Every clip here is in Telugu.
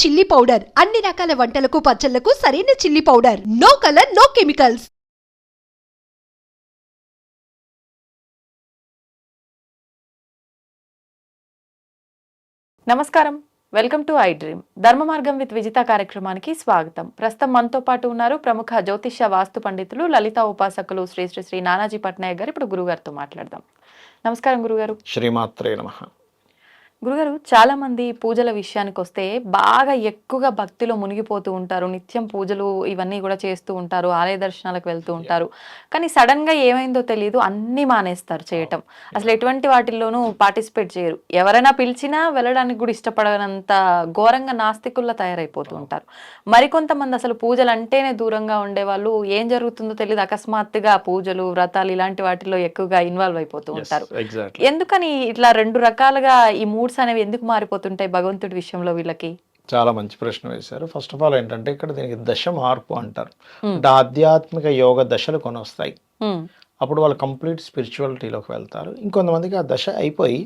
చిల్లీ పౌడర్ అన్ని రకాల వంటలకు పచ్చళ్లకు సరైన chilli powder. No colour, no chemicals. నమస్కారం, వెల్కమ్ టు ఐ డ్రీమ్. ధర్మ మార్గం విత్ విజిత కార్యక్రమానికి స్వాగతం. ప్రస్తుతం మనతో పాటు ఉన్నారు ప్రముఖ జ్యోతిష్య వాస్తు పండితులు, లలిత ఉపాసకులు శ్రీ శ్రీ శ్రీ నానాజీ పట్నాయక్ గారు. ఇప్పుడు గురుగారితో మాట్లాడదాం. నమస్కారం గురుగారు. శ్రీమాత్రే నమః. గురుగారు, చాలా మంది పూజల విషయానికి వస్తే బాగా ఎక్కువగా భక్తిలో మునిగిపోతూ ఉంటారు, నిత్యం పూజలు ఇవన్నీ కూడా చేస్తూ ఉంటారు, ఆలయ దర్శనాలకు వెళ్తూ ఉంటారు. కానీ సడన్ గా ఏమైందో తెలియదు, అన్ని మానేస్తారు చేయటం. అసలు ఎటువంటి వాటిల్లోనూ పార్టిసిపేట్ చేయరు. ఎవరైనా పిలిచినా వెళ్ళడానికి కూడా ఇష్టపడనంత ఘోరంగా నాస్తికుల్లా తయారైపోతూ ఉంటారు. మరికొంతమంది అసలు పూజలు అంటేనే దూరంగా ఉండేవాళ్ళు, ఏం జరుగుతుందో తెలియదు, అకస్మాత్తుగా పూజలు, వ్రతాలు ఇలాంటి వాటిల్లో ఎక్కువగా ఇన్వాల్వ్ అయిపోతూ ఉంటారు. ఎందుకని ఇట్లా రెండు రకాలుగా ఈ మూడ్స్ అనేవి ఎందుకు మారిపోతుంటాయి భగవంతుడి విషయంలో వీళ్ళకి? చాలా మంచి ప్రశ్న వేశారు. ఫస్ట్ ఆఫ్ ఆల్ ఏంటంటే ఇక్కడ దీనికి దశ మార్పు అంటారు. అంటే ఆధ్యాత్మిక యోగ దశలు కొన్ని వస్తాయి. అప్పుడు వాళ్ళు కంప్లీట్ స్పిరిచువాలిటీలోకి వెళ్తారు. ఇంకొంతమందికి ఆ దశ అయిపోయి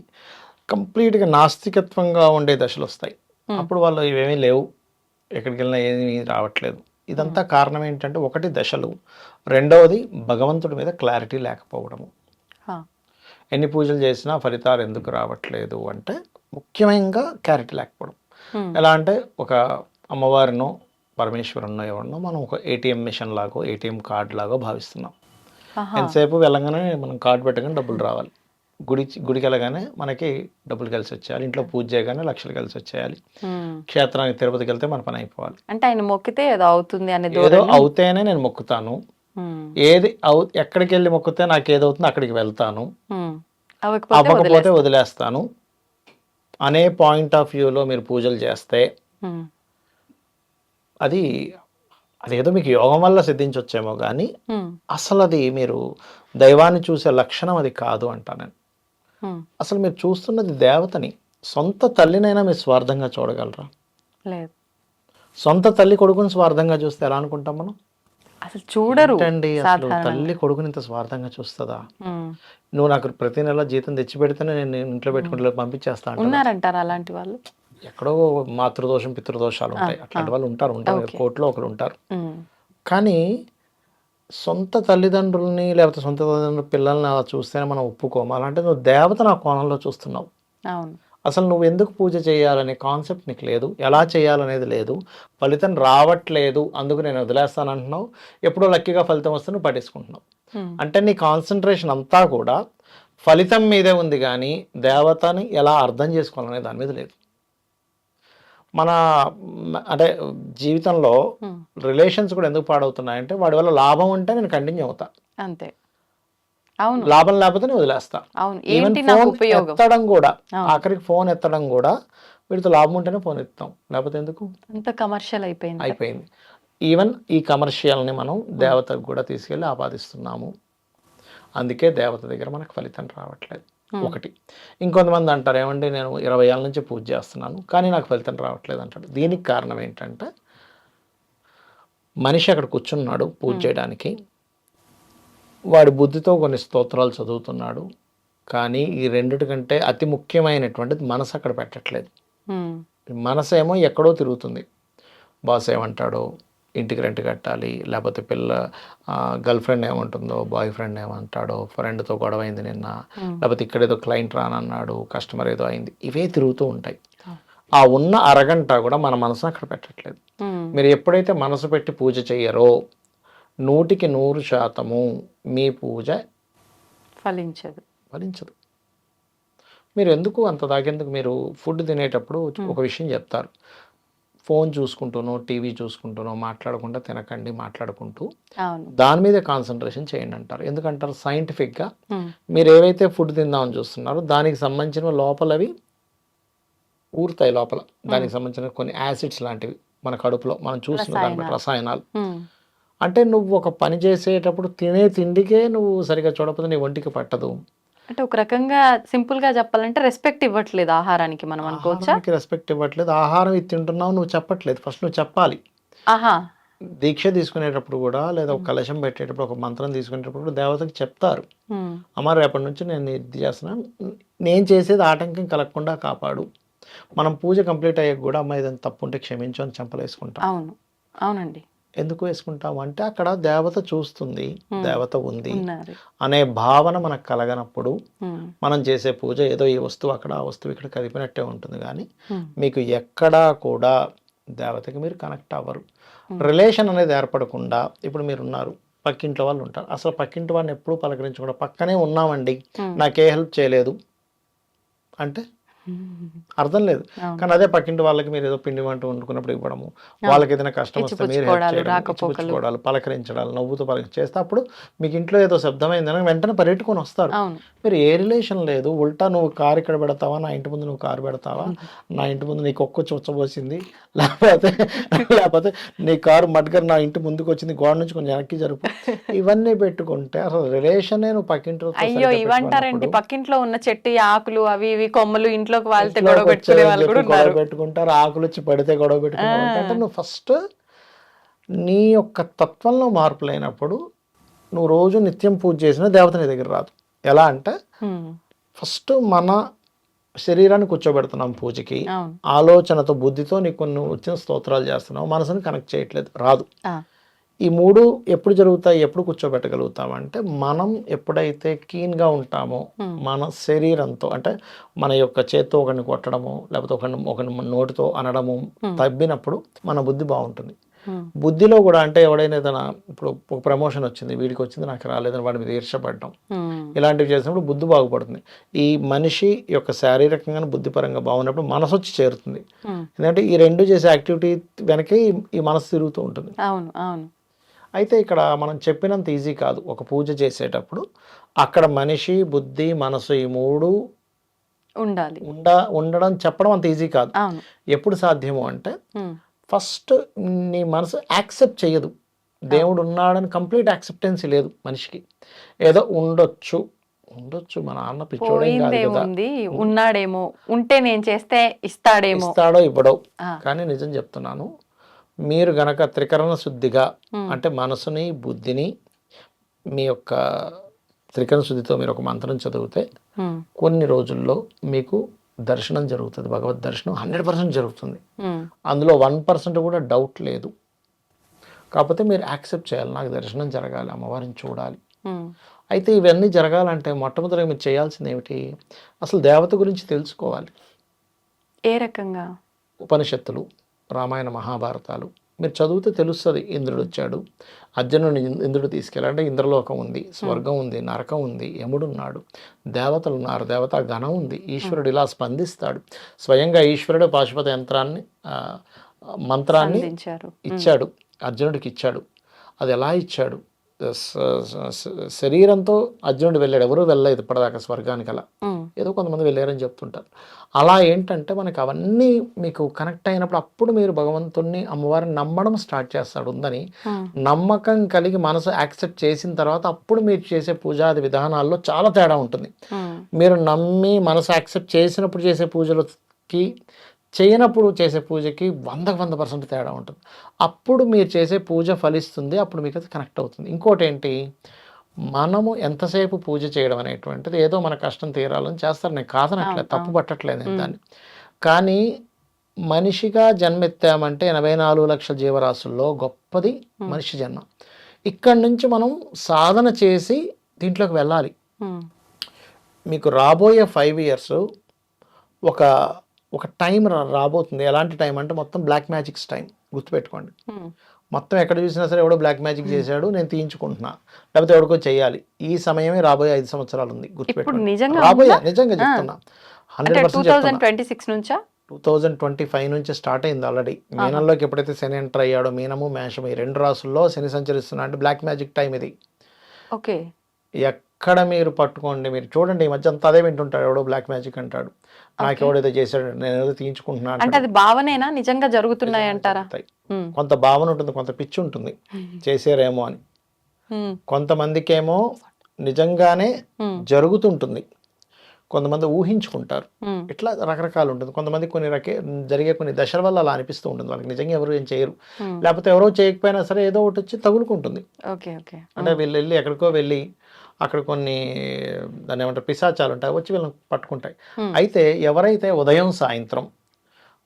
కంప్లీట్గా నాస్తికత్వంగా ఉండే దశలు వస్తాయి. అప్పుడు వాళ్ళు ఇవేమీ లేవు, ఎక్కడికి వెళ్ళినా ఏమీ రావట్లేదు. ఇదంతా కారణం ఏంటంటే ఒకటి దశలు, రెండవది భగవంతుడి మీద క్లారిటీ లేకపోవడము. ఎన్ని పూజలు చేసినా ఫలితాలు ఎందుకు రావట్లేదు అంటే ముఖ్యంగా క్లారిటీ లేకపోవడం. ఎలా అంటే ఒక అమ్మవారినో పరమేశ్వరునో ఎవరినో మనం ఒక ఏటీఎం మిషన్ లాగో ఏటీఎం కార్డు లాగో భావిస్తున్నాం. ఎంతసేపు వెళ్ళగానే మనం కార్డు పెట్టగానే డబ్బులు రావాలి, గుడికి వెళ్ళగానే మనకి డబ్బులు కలిసి వచ్చేయాలి, ఇంట్లో పూజ చేయగానే లక్షలు కలిసి వచ్చేయాలి, క్షేత్రానికి తిరుపతికి వెళ్తే మన పని అయిపోవాలి. అంటే ఆయన మొక్కితే ఏదో అవుతుంది అనేది, ఏదో అవుతేనే నేను మొక్కుతాను, ఏది ఎక్కడికి వెళ్ళి మొక్కితే నాకు ఏదవుతుందో అక్కడికి వెళ్తాను, అవ్వకపోతే వదిలేస్తాను అనే పాయింట్ ఆఫ్ వ్యూలో మీరు పూజలు చేస్తే అదేదో మీకు యోగం వల్ల సిద్ధించవచ్చేమో కానీ అసలు అది మీరు దైవాన్ని చూసే లక్షణం అది కాదు అంటా నేను. అసలు మీరు చూస్తున్నది దేవతని. సొంత తల్లినైనా మీరు స్వార్థంగా చూడగలరా? లేదు. సొంత తల్లి కొడుకుని స్వార్థంగా చూస్తే ఎలా అనుకుంటాం మనం? అసలు చూడరు అండి. అసలు తల్లి కొడుకుని ఇంత స్వార్థంగా చూస్తుందా? నువ్వు నాకు ప్రతి నెల జీతం తెచ్చి పెడితేనే నేను ఇంట్లో పెట్టుకుంటే పంపించేస్తాను. ఉన్నారంటారు అలాంటి వాళ్ళు? ఎక్కడో మాతృదోషం పితృదోషాలు ఉంటాయి, అట్లాంటి వాళ్ళు ఉంటారు కోర్టులో ఒకరు ఉంటారు. కానీ సొంత తల్లిదండ్రులని లేకపోతే సొంత తల్లిదండ్రుల పిల్లల్ని అలా చూస్తేనే మనం ఒప్పుకోము. అలాంటి నువ్వు దేవతను ఆ కోణంలో చూస్తున్నావు. అసలు నువ్వు ఎందుకు పూజ చేయాలనే కాన్సెప్ట్ నీకు లేదు, ఎలా చేయాలనేది లేదు, ఫలితం రావట్లేదు అందుకు నేను వదిలేస్తాను అంటున్నావు, ఎప్పుడో లక్కీగా ఫలితం వస్తే నువ్వు పట్టించుకుంటున్నావు. అంటే నీ కాన్సన్ట్రేషన్ అంతా కూడా ఫలితం మీదే ఉంది కానీ దేవతని ఎలా అర్థం చేసుకోవాలనే దాని మీద లేదు. మన అంటే జీవితంలో రిలేషన్స్ కూడా ఎందుకు పాడవుతున్నాయంటే వాడి వల్ల లాభం ఉంటే నేను కంటిన్యూ అవుతా, అంతే. అవును, లాభం లేకపోతే నేను వదిలేస్తా. ఎత్తడం కూడా, ఆఖరికి ఫోన్ ఎత్తడం కూడా వీటితో లాభం ఉంటేనే ఫోన్ ఎత్తాం, లేకపోతే ఎందుకు? అంత కమర్షియల్ అయిపోయింది. ఈవెన్ ఈ కమర్షియల్ని మనం దేవతకు కూడా తీసుకెళ్ళి ఆపాదిస్తున్నాము. అందుకే దేవత దగ్గర మనకు ఫలితం రావట్లేదు ఒకటి. ఇంకొంతమంది అంటారు, ఏమంటే నేను 20 ఏళ్ళ నుంచి పూజ చేస్తున్నాను కానీ నాకు ఫలితం రావట్లేదు అంటాడు. దీనికి కారణం ఏంటంటే మనిషి అక్కడ కూర్చున్నాడు పూజ చేయడానికి, వాడి బుద్ధితో కొన్ని స్తోత్రాలు చదువుతున్నాడు, కానీ ఈ రెండిటికంటే అతి ముఖ్యమైనటువంటిది మనసు అక్కడ పెట్టట్లేదు. మనసు ఏమో ఎక్కడో తిరుగుతుంది. బాస్ ఏమంటాడో, ఇంటికి రెంట్ కట్టాలి, లేకపోతే గర్ల్ ఫ్రెండ్ ఏమంటుందో, బాయ్ ఫ్రెండ్ ఏమంటాడో, ఫ్రెండ్తో గొడవ అయింది నిన్న, లేకపోతే ఇక్కడేదో క్లయింట్ రానన్నాడు, కస్టమర్ ఏదో అయింది, ఇవే తిరుగుతూ ఉంటాయి. ఆ ఉన్న అరగంట కూడా మన మనసును అక్కడ పెట్టట్లేదు. మీరు ఎప్పుడైతే మనసు పెట్టి పూజ చెయ్యరో 100% మీ పూజ ఫలించదు. మీరు ఎందుకు అంత దాకేందుకు? మీరు ఫుడ్ తినేటప్పుడు ఒక విషయం చెప్తారు, ఫోన్ చూసుకుంటూనో టీవీ చూసుకుంటూనో మాట్లాడకుండా తినకండి, మాట్లాడుకుంటూ దాని మీద కాన్సన్ట్రేషన్ చేయండి అంటారు. ఎందుకంటారు? సైంటిఫిక్గా మీరు ఏవైతే ఫుడ్ తిందామని చూస్తున్నారో దానికి సంబంధించిన లోపలవి ఊరుతాయి, లోపల దానికి సంబంధించిన కొన్ని యాసిడ్స్ లాంటివి మన కడుపులో మనం చూస్తున్న దాని బట్టి రసాయనాలు. అంటే నువ్వు ఒక పని చేసేటప్పుడు తినే తిండికే నువ్వు సరిగా చూడకపోతే నీ ఒంటికి పట్టదు. అంటే ఒక రకంగా సింపుల్ గా చెప్పాలంటే రెస్పెక్ట్ ఇవ్వట్లేదు ఆహారానికి, మనం అనుకోవచ్చా? రెస్పెక్ట్ ఇవ్వట్లేదు. ఆహారం ఇది తింటున్నావు నువ్వు చెప్పట్లేదు, ఫస్ట్ నువ్వు చెప్పాలి. దీక్ష తీసుకునేటప్పుడు కూడా, లేదా ఒక కలశం పెట్టేటప్పుడు, ఒక మంత్రం తీసుకునేటప్పుడు దేవతకి చెప్తారు, అమ్మ రేపటి నుంచి నేను ఇది చేస్తున్నాను, నేను చేసేది ఆటంకం కలగకుండా కాపాడు. మనం పూజ కంప్లీట్ అయ్యాక కూడా అమ్మాయి ఏదైనా తప్పు ఉంటే క్షమించు అని చెంపలేసుకుంటాం. అవును, అవునండి. ఎందుకు వేసుకుంటాం అంటే అక్కడ దేవత చూస్తుంది, దేవత ఉంది ఉన్నారు. అనే భావన మనకు కలగనప్పుడు ఉమ్, మనం చేసే పూజ ఏదో ఈ వస్తువు అక్కడ ఆ వస్తువు ఇక్కడ కదిపినట్టే ఉంటుంది. కానీ ఉమ్, మీకు ఎక్కడా కూడా దేవతకి మీరు కనెక్ట్ అవ్వరు. రిలేషన్ అనేది ఏర్పడకుండా ఇప్పుడు మీరు ఉన్నారు, పక్కింట్లో వాళ్ళు ఉంటారు, అసలు పక్కింటి వాళ్ళని ఎప్పుడూ పలకరించకుండా పక్కనే ఉన్నామండి నాకే హెల్ప్ చేయలేదు అంటే అర్థం లేదు. అవును. కానీ అదే పక్కింటి వాళ్ళకి మీరు ఏదో పిండి వంట వండుకున్నప్పుడు ఇవ్వడము, వాళ్ళకి ఏదైనా కష్టం వస్తే మీరు help ఇచ్చిపుచ్చుకోవడాలు, చేయడం, రాకపోకలు. ఇచ్చిపుచ్చుకోవడాలు, పలకరించడాలు, నవ్వుతూ చేస్తే అప్పుడు మీకు ఇంట్లో ఏదో శబ్దమైందని వెంటనే పరిగెట్టుకొని వస్తారు. అవును. మీరు ఏ రిలేషన్ లేదు, ఉల్టా నువ్వు కారు ఇక్కడ పెడతావా, నా ఇంటి ముందు నువ్వు కారు పెడతావా, నా ఇంటి ముందు నీ కుక్క చుచ్చబోసింది, లేకపోతే నీ కారు మడ్గర్ నా ఇంటి ముందుకు వచ్చింది, గోడ నుంచి కొంచెం వెనక్కి జరుపు, ఇవన్నీ పెట్టుకుంటే అసలు రిలేషనే నువ్వు పక్కింటి అయ్యో ఇవంటారేంటి, పక్కింట్లో ఉన్న చెట్టు ఆకులు అవి ఇవి కొమ్మలు ఇంట్లోకి వాళ్ళతో గొడవ పెట్టుకునే వాళ్ళు కూడా గొడవ ఉన్నారు. పెట్టుకుంటారు, ఆకులు వచ్చి పడితే గొడవ పెట్టుకుంటారు. అంటే నువ్వు ఫస్ట్ నీ యొక్క తత్వంలో మార్పు లేనప్పుడు నువ్వు రోజు నిత్యం పూజ చేసిన దేవత నీ దగ్గర రాదు. ఎలా అంటే ఉమ్, ఫస్ట్ మన శరీరాన్ని కూర్చోబెడుతున్నాం పూజకి, అవును. ఆలోచనతో బుద్ధితో నీకు కొన్ని వచ్చిన స్తోత్రాలు చేస్తున్నావు, మనసుని కనెక్ట్ చేయట్లేదు, రాదు. ఆ, ఈ మూడు ఎప్పుడు జరుగుతాయి, ఎప్పుడు కూర్చోబెట్టగలుగుతాం అంటే మనం ఎప్పుడైతే కీన్గా ఉంటామో మన శరీరంతో, అంటే మన యొక్క చేత్తో ఒకరిని కొట్టడము, లేకపోతే ఒకరిని నోటితో అనడము తగ్గినప్పుడు మన బుద్ధి బాగుంటుంది. బుద్ధిలో కూడా అంటే ఎవడైనా ఏదైనా ఇప్పుడు ఒక ప్రమోషన్ వచ్చింది, వీడికి వచ్చింది నాకు రాలేదని వాడి మీద ఈర్షపడడం, ఉమ్, ఇలాంటివి చేసినప్పుడు బుద్ధి బాగుపడుతుంది. ఈ మనిషి యొక్క శారీరకంగా బుద్ధిపరంగా బాగున్నప్పుడు మనసు వచ్చి చేరుతుంది. ఉమ్, ఎందుకంటే ఈ రెండు చేసే యాక్టివిటీ వెనకే ఈ మనసు తిరుగుతూ ఉంటుంది. అవును, అవును. అయితే ఇక్కడ మనం చెప్పినంత ఈజీ కాదు. ఒక పూజ చేసేటప్పుడు అక్కడ మనిషి, బుద్ధి, మనసు ఈ మూడు ఉండాలి. ఉండడం చెప్పడం అంత ఈజీ కాదు. అవును. ఎప్పుడు సాధ్యము అంటే ఉమ్, ఫస్ట్ నీ మనసు యాక్సెప్ట్ చేయదు, దేవుడు ఉన్నాడని కంప్లీట్ యాక్సెప్టెన్స్ లేదు మనిషికి. ఏదో ఉండొచ్చు మన నాన్న పిచ్చోడేం కాదు కదా, పోయిందేముంది, ఉన్నాడేమో, ఉంటే నేను చేస్తే ఇస్తాడేమో. ఇస్తాడో ఇవ్వడో. ఆ. కానీ నిజం చెప్తున్నాను, మీరు గనక త్రికరణ శుద్ధిగా అంటే మనసుని, బుద్ధిని, మీ యొక్క త్రికరణ శుద్ధితో మీరు ఒక మంత్రం చదివితే ఉమ్, కొన్ని రోజుల్లో మీకు దర్శనం జరుగుతుంది. భగవద్ దర్శనం 100% జరుగుతుంది. ఉమ్, అందులో 1% కూడా డౌట్ లేదు. కాకపోతే మీరు యాక్సెప్ట్ చేయాలి, నాకు దర్శనం జరగాలి, అమ్మవారిని చూడాలి. ఉమ్, అయితే ఇవన్నీ జరగాలంటే మొట్టమొదటిగా మీరు చేయాల్సింది ఏమిటి, అసలు దేవత గురించి తెలుసుకోవాలి. ఏ రకంగా? ఉపనిషత్తులు, రామాయణ మహాభారతాలు మీరు చదివితే తెలుస్తుంది. ఇంద్రుడు వచ్చాడు, అర్జునుడిని ఇంద్రుడు తీసుకెళ్ళాడు, అంటే ఇంద్రలోకం ఉంది, స్వర్గం ఉంది, నరకం ఉంది, యముడు ఉన్నాడు, దేవతలు ఉన్నారు, దేవతా గణం ఉంది, ఈశ్వరుడు ఇలా స్పందిస్తాడు. స్వయంగా ఈశ్వరుడు పాశుపత యంత్రాన్ని మంత్రాన్ని ఇచ్చాడు, అర్జునుడికి ఇచ్చాడు. అది ఎలా ఇచ్చాడు, శరీరంతో అర్జునుడు వెళ్ళాడు, ఎవరూ వెళ్ళలేదు ఇప్పటిదాకా స్వర్గానికి. అలా ఏదో కొంతమంది వెళ్ళారని చెప్తుంటారు. అలా ఏంటంటే మనకి అవన్నీ మీకు కనెక్ట్ అయినప్పుడు అప్పుడు మీరు భగవంతుణ్ణి, అమ్మవారిని నమ్మడం స్టార్ట్ చేస్తాడు. ఉందని నమ్మకం కలిగి మనసు యాక్సెప్ట్ చేసిన తర్వాత అప్పుడు మీరు చేసే పూజాది విధానాల్లో చాలా తేడా ఉంటుంది. మీరు నమ్మి మనసు యాక్సెప్ట్ చేసినప్పుడు చేసే పూజలకి, చేయనప్పుడు చేసే పూజకి 100% తేడా ఉంటుంది. అప్పుడు మీరు చేసే పూజ ఫలిస్తుంది, అప్పుడు మీకు అది కనెక్ట్ అవుతుంది. ఇంకోటి ఏంటి, మనము ఎంతసేపు పూజ చేయడం అనేటువంటిది ఏదో మన కష్టం తీరాలని చేస్తారు, నేను కాదనట్లేదు, తప్పు పట్టట్లేదు నేను దాన్ని. కానీ మనిషిగా జన్మెత్తామంటే 84 లక్షల జీవరాశుల్లో గొప్పది మనిషి జన్మ. ఇక్కడి నుంచి మనం సాధన చేసి దీంట్లోకి వెళ్ళాలి. మీకు రాబోయే 5 years ఒక టైం రాబోతుంది. ఎలాంటి టైం అంటే మొత్తం బ్లాక్ మ్యాజిక్స్ టైం, గుర్తుపెట్టుకోండి. మొత్తం ఎక్కడ చూసినా సరే ఎవడో బ్లాక్ మ్యాజిక్ చేశాడు, నేను తీయించుకుంటున్నా, లేకపోతే ఎవరికో చేయాలి. ఈ సమయమే రాబోయే 5 సంవత్సరాలు ఉంది, గుర్తుపెట్టుకోండి. రాబోయే నిజంగా చెప్తున్నా, 100% నుంచా 2025 నుంచి స్టార్ట్ అయింది ఆల్రెడీ. మీనంలోకి ఎప్పుడైతే శని ఎంటర్ అయ్యాడో, మీనము మేషము ఈ 2 రాసుల్లో శని సంచరిస్తున్నా అంటే బ్లాక్ మ్యాజిక్ టైం ఇది. ఓకే. ఎక్కడ మీరు పట్టుకోండి, మీరు చూడండి, ఈ మధ్య అంతా అదే వింటుంటాడు, ఎవడో బ్లాక్ మ్యాజిక్ అంటాడు, నాకు ఎవడైతే చేశాడు, నేను ఏదో తీయించుకుంటున్నాను అంటే అది భావనేనా, నిజంగా జరుగుతున్నాయి అంటారా? కొంత భావన ఉంటుంది, కొంత పిచ్చి ఉంటుంది, చేసారేమో అని. కొంతమందికేమో నిజంగానే జరుగుతుంటుంది, కొంతమంది ఊహించుకుంటారు, ఇట్లా రకరకాలు ఉంటుంది. కొంతమంది జరిగే కొన్ని దశల వల్ల అలా అనిపిస్తూ ఉంటుంది, వాళ్ళకి నిజంగా ఎవరు ఏం చేయరు, లేకపోతే ఎవరో చేయకపోయినా సరే ఏదో ఒకటి వచ్చి తగులుకుంటుంది. అంటే వీళ్ళు వెళ్ళి ఎక్కడికో వెళ్ళి అక్కడ కొన్ని దాన్ని ఏమంటారు పిశాచాలు ఉంటాయి, వచ్చి వీళ్ళని పట్టుకుంటాయి. అయితే ఎవరైతే ఉదయం సాయంత్రం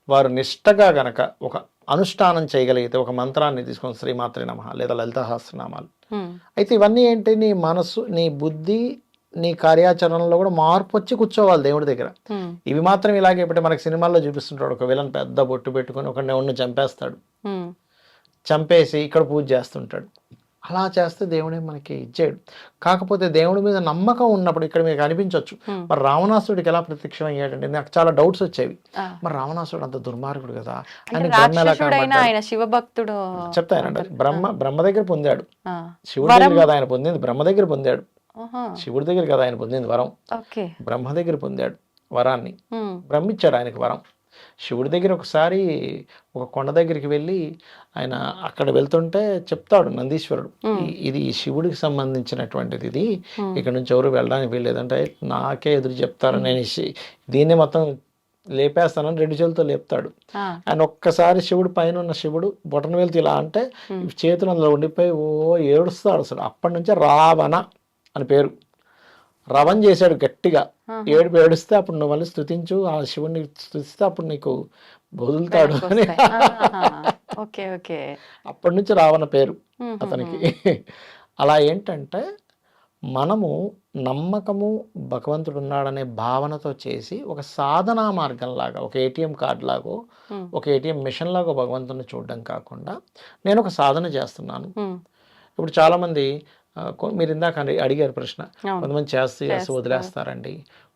వారు నిష్టగా గనక ఒక అనుష్ఠానం చేయగలిగితే, ఒక మంత్రాన్ని తీసుకొని శ్రీమాత్రే నమః లేదా లలితాసహస్రనామాలు, అయితే ఇవన్నీ ఏంటి, నీ మనసు, నీ బుద్ధి, నీ కార్యాచరణలో కూడా మార్పు వచ్చి కూర్చోవాలి దేవుడి దగ్గర. ఇవి మాత్రం ఇలాగే ఇప్పుడు మనకి సినిమాల్లో చూపిస్తుంటాడు, ఒక విలన్ పెద్ద బొట్టు పెట్టుకొని ఒక నెవడిని చంపేస్తాడు, చంపేసి ఇక్కడ పూజ చేస్తుంటాడు. అలా చేస్తే దేవుడే మనకి ఇచ్చాడు. కాకపోతే దేవుడి మీద నమ్మకం ఉన్నప్పుడు ఇక్కడ మీకు అనిపించవచ్చు, మరి రావణాసుడికి ఎలా ప్రత్యక్షం అయ్యాడండి, నాకు చాలా డౌట్స్ వచ్చేవి. మరి రావణాసుడు అంత దుర్మార్గుడు కదా, ఆయన బ్రహ్మ ఎలా కనబడ్డాడు? శివభక్తుడు చెప్తానండి. బ్రహ్మ దగ్గర పొందాడు, శివుడి దగ్గర కదా ఆయన పొందింది, బ్రహ్మ దగ్గర పొందాడు, శివుడి దగ్గర కదా ఆయన పొందింది వరం, బ్రహ్మ దగ్గర పొందాడు వరాన్ని, బ్రహ్మ ఇచ్చాడు ఆయనకి వరం. శివుడి దగ్గర ఒకసారి ఒక కొండ దగ్గరికి వెళ్ళి ఆయన అక్కడ వెళ్తుంటే చెప్తాడు నందీశ్వరుడు, ఇది శివుడికి సంబంధించినటువంటిది, ఇది ఇక్కడ నుంచి ఎవరు వెళ్ళడానికి వీల్లేదంటే నాకే ఎదురు చెప్తారు, నేను దీన్ని మొత్తం లేపేస్తానని 2 చేతులతో లేపుతాడు. ఆయన ఒక్కసారి శివుడు పైన ఉన్న శివుడు బొటన వేలుతో ఇలా అంటే చేతులు అందులో ఉండిపోయి ఓ ఏడుస్తాడు. అసలు అప్పటి నుంచే రావణ అని పేరు. రవం చేశాడు గట్టిగా, ఏడిస్తే అప్పుడు నువ్వు మళ్ళీ స్తుతించు, ఆ శివుడిని స్తుతిస్తే అప్పుడు నీకు వదులుతాడు అని. అప్పటి నుంచి రావణ పేరు అతనికి. అలా ఏంటంటే మనము నమ్మకము భగవంతుడు ఉన్నాడనే భావనతో చేసి ఒక సాధనా మార్గం లాగా, ఒక ఏటీఎం కార్డు లాగో, ఒక ఏటీఎం మిషన్ లాగో భగవంతుని చూడడం కాకుండా నేను ఒక సాధన చేస్తున్నాను. ఇప్పుడు చాలామంది మీరు ఇందాక అడిగారు ప్రశ్న, కొంతమంది చేస్తే వదిలేస్తారండి,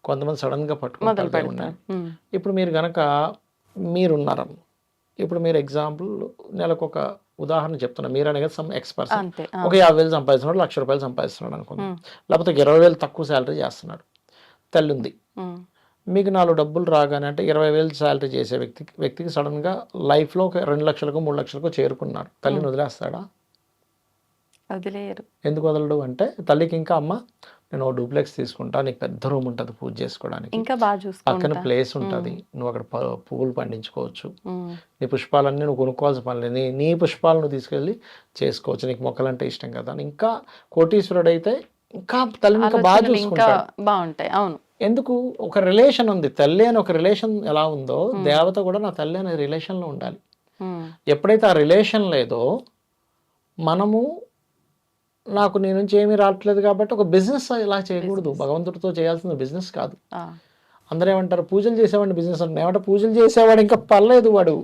కొంతమంది సడన్గా పట్టుకుంటారు ఉన్నాయి. ఇప్పుడు మీరు గనక మీరున్నారు, ఇప్పుడు మీరు ఎగ్జాంపుల్ నెలకు ఒక ఉదాహరణ చెప్తున్నా, మీరు అనేది సమ్ ఎక్స్పర్సన్ ఒక 50,000 సంపాదిస్తున్నాడు, 1,00,000 రూపాయలు సంపాదిస్తున్నాడు అనుకుందాం, లేకపోతే 20,000 తక్కువ శాలరీ చేస్తున్నాడు, తల్లి ఉంది. మీకు 4 డబ్బులు రాగానే అంటే 20,000 శాలరీ చేసే వ్యక్తికి సడన్గా లైఫ్లో ఒక 2 లక్షలకో 3 లక్షలకో చేరుకున్నారు, తల్లిని వదిలేస్తాడా? వదిలేయరు. ఎందుకు వదలడు అంటే తల్లికి ఇంకా అమ్మ నేను డూప్లెక్స్ తీసుకుంటా, నీకు పెద్ద రూమ్ ఉంటుంది పూజ చేసుకోవడానికి, ఇంకా బాగా చూసుకుంటా, పక్కన ప్లేస్ ఉంటుంది, నువ్వు అక్కడ పువ్వులు పండించుకోవచ్చు, నీ పుష్పాలన్నీ నువ్వు కొనుక్కోవాల్సిన పనులు, నీ పుష్పాలు నువ్వు తీసుకెళ్ళి చేసుకోవచ్చు, నీకు మొక్కలంటే ఇష్టం కదా. ఇంకా కోటీశ్వరుడు అయితే ఇంకా తల్లిని ఇంకా బాగా చూసుకుంటాడు, బాగుంటాయి. అవును, ఎందుకు ఒక రిలేషన్ ఉంది, తల్లి అని ఒక రిలేషన్ ఎలా ఉందో దేవత కూడా నా తల్లి అనే రిలేషన్లో ఉండాలి. ఎప్పుడైతే ఆ రిలేషన్ లేదో, మనము నాకు నీ నుంచి ఏమీ రావట్లేదు కాబట్టి ఒక బిజినెస్ ఇలా చేయకూడదు, భగవంతుడితో చేయాల్సిన బిజినెస్ కాదు. అందరూ ఏమంటారు పూజలు చేసేవాడిని బిజినెస్ అంటే, ఏమంటే పూజలు చేసేవాడు ఇంకా పర్లేదు, వాడు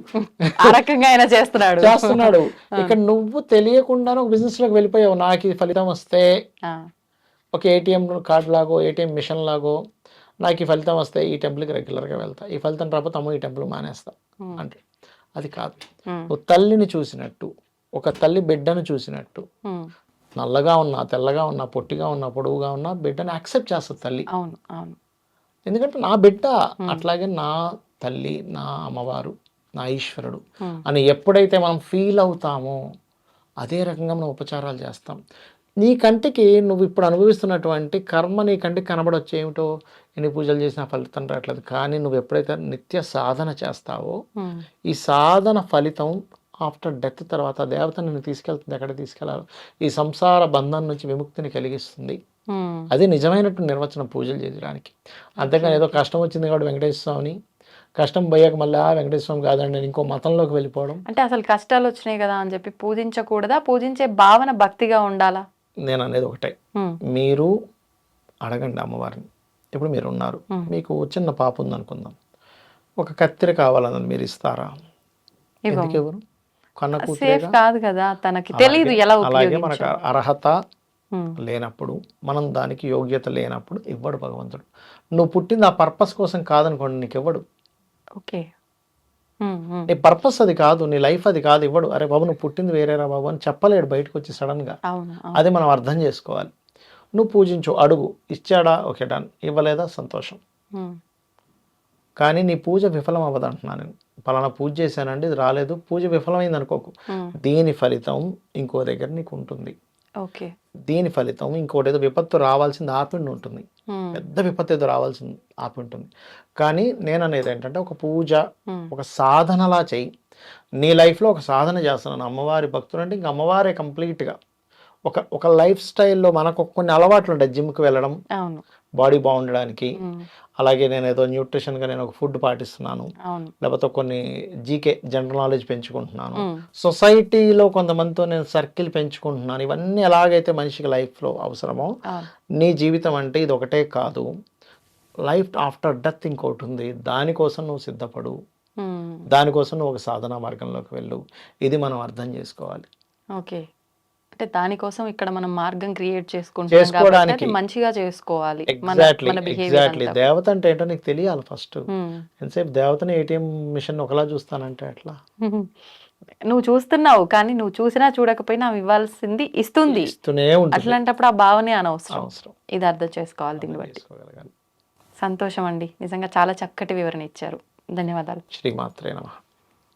చేస్తున్నాడు. ఇక్కడ నువ్వు తెలియకుండానే ఒక బిజినెస్ లోకి వెళ్ళిపోయావు, నాకు ఈ ఫలితం వస్తే, ఒక ఏటీఎం కార్డు లాగో ఏటీఎం మిషన్ లాగో నాకు ఈ ఫలితం వస్తే ఈ టెంపుల్కి రెగ్యులర్గా వెళ్తా, ఈ ఫలితం రాకపోతే అమ్మో ఈ టెంపుల్ మానేస్తా అంటే అది కాదు. ఒక తల్లిని చూసినట్టు, ఒక తల్లి బిడ్డను చూసినట్టు, నల్లగా ఉన్నా తెల్లగా ఉన్నా పొట్టిగా ఉన్నా పొడవుగా ఉన్నా బిడ్డని యాక్సెప్ట్ చేస్తుంది తల్లి. అవును అవును, ఎందుకంటే నా బిడ్డ, అట్లాగే నా తల్లి, నా అమ్మవారు, నా ఈశ్వరుడు అని ఎప్పుడైతే మనం ఫీల్ అవుతామో అదే రకంగా మనం ఉపచారాలు చేస్తాం. నీ కంటికి నువ్వు ఇప్పుడు అనుభవిస్తున్నటువంటి కర్మ నీ కంటికి కనబడవచ్చు, ఏమిటో ఎన్ని పూజలు చేసినా ఫలితం రావట్లేదు, కానీ నువ్వు ఎప్పుడైతే నిత్య సాధన చేస్తావో ఈ సాధన ఫలితం ఆఫ్టర్ డెత్ తర్వాత దేవత నిన్ను తీసుకెళ్తుంది, ఎక్కడ తీసుకెళ్ళాలి, ఈ సంసార బంధం నుంచి విముక్తిని కలిగిస్తుంది. అది నిజమైనట్టు నిర్వచనం పూజలు చేయడానికి. అంతేగాని ఏదో కష్టం వచ్చింది కాబట్టి వెంకటేశ్వర స్వామిని, కష్టం పోయాక మళ్ళీ వెంకటేశ్వర స్వామి కాదండి నేను ఇంకో మతంలోకి వెళ్ళిపోవడం. అంటే అసలు కష్టాలు వచ్చినాయి కదా అని చెప్పి పూజించకూడదా? పూజించే భావన భక్తిగా ఉండాలా? నేను అనేది ఒకటే, మీరు అడగండి అమ్మవారిని. ఇప్పుడు మీరు ఉన్నారు, మీకు చిన్న పాప ఉంది అనుకుందాం, ఒక కత్తెర కావాలన్నది మీరు ఇస్తారా? ఎందుకు ఎవరు? కన్న కూతురేగా కాదు కదా, తనకి తెలియదు ఎలా. అలాగే మనకు అర్హత లేనప్పుడు, మనం దానికి యోగ్యత లేనప్పుడు ఇవ్వడు భగవంతుడు. నువ్వు పుట్టింది ఆ పర్పస్ కోసం కాదనుకోండి, నీకు ఇవ్వడు. ఓకే, నీ పర్పస్ అది కాదు, నీ లైఫ్ అది కాదు, ఇవ్వడు. అరే బాబు నువ్వు పుట్టింది వేరేరా బాబు అని చెప్పలేడు బయటకు వచ్చి సడన్గా. అది మనం అర్థం చేసుకోవాలి. నువ్వు పూజించు, అడుగు, ఇచ్చాడా ఓకే డన్, ఇవ్వలేదా సంతోషం. కానీ నీ పూజ విఫలం అవ్వదు అంటున్నాను నేను. పలానా పూజ చేశానండి ఇది రాలేదు, పూజ విఫలమైంది అనుకోకు, దీని ఫలితం ఇంకో దగ్గర నీకు ఉంటుంది. ఓకే, దీని ఫలితం ఇంకోటి ఏదో విపత్తు రావాల్సింది ఆపిండి ఉంటుంది, పెద్ద విపత్తు ఏదో రావాల్సింది ఆపి ఉంటుంది. కానీ నేను అనేది ఏంటంటే ఒక పూజ ఒక సాధనలా చెయ్యి. నీ లైఫ్లో ఒక సాధన చేస్తున్నాను, అమ్మవారి భక్తులు అంటే ఇంక అమ్మవారే కంప్లీట్గా. ఒక లైఫ్ స్టైల్లో మనకు కొన్ని అలవాట్లు ఉంటాయి. జిమ్కి వెళ్ళడం అవును. బాడీ బాగుండడానికి, ఉమ్, అలాగే నేను ఏదో న్యూట్రిషన్గా నేను ఒక ఫుడ్ పాటిస్తున్నాను, అవును. లేకపోతే కొన్ని జీకే జనరల్ నాలెడ్జ్ పెంచుకుంటున్నాను, ఉమ్, సొసైటీలో కొంతమందితో నేను సర్కిల్ పెంచుకుంటున్నాను. ఇవన్నీ ఎలాగైతే మనిషికి లైఫ్లో అవసరమో అవును. నీ జీవితం అంటే ఇది ఒకటే కాదు, లైఫ్ ఆఫ్టర్ డెత్ ఇంకోటి ఉంది. దానికోసం నువ్వు సిద్ధపడు, ఉమ్, దానికోసం నువ్వు ఒక సాధనా మార్గంలోకి వెళ్ళు. ఇది మనం అర్థం చేసుకోవాలి. ఓకే. అంటే దానికోసం ఇక్కడ మనం మార్గం క్రియేట్ చేసుకుంటున్నాం కాబట్టి చేసుకోవడానికి అది మంచిగా చేసుకోవాలి మన ఎగ్జాక్ట్లీ మన బిహేవియర్ ఎగ్జాక్ట్లీ అంతా. దేవత అంటే ఏంటో నీకు తెలియాలి ఫస్ట్. ఉమ్. ఎంతసేపు దేవతని ఏటీఎం మిషన్ ఒకలా చూస్తానంటే ఎట్లా? నువ్వు చూస్తున్నావు కానీ నువ్వు చూసినా చూడకపోయినా ఆమె ఇవ్వాల్సింది ఇస్తుంది. ఇస్తూనే ఉంటుంది. అట్లాంటప్పుడు ఆ భావనే అనవసరం. అవసరం ఇది అర్థం చేసుకోవాలి దీన్ని బట్టి. చేసుకోగలగాలి. సంతోషం అండి, నిజంగా చాలా చక్కటి వివరణ ఇచ్చారు. ధన్యవాదాలు. శ్రీమాత్రే నమః.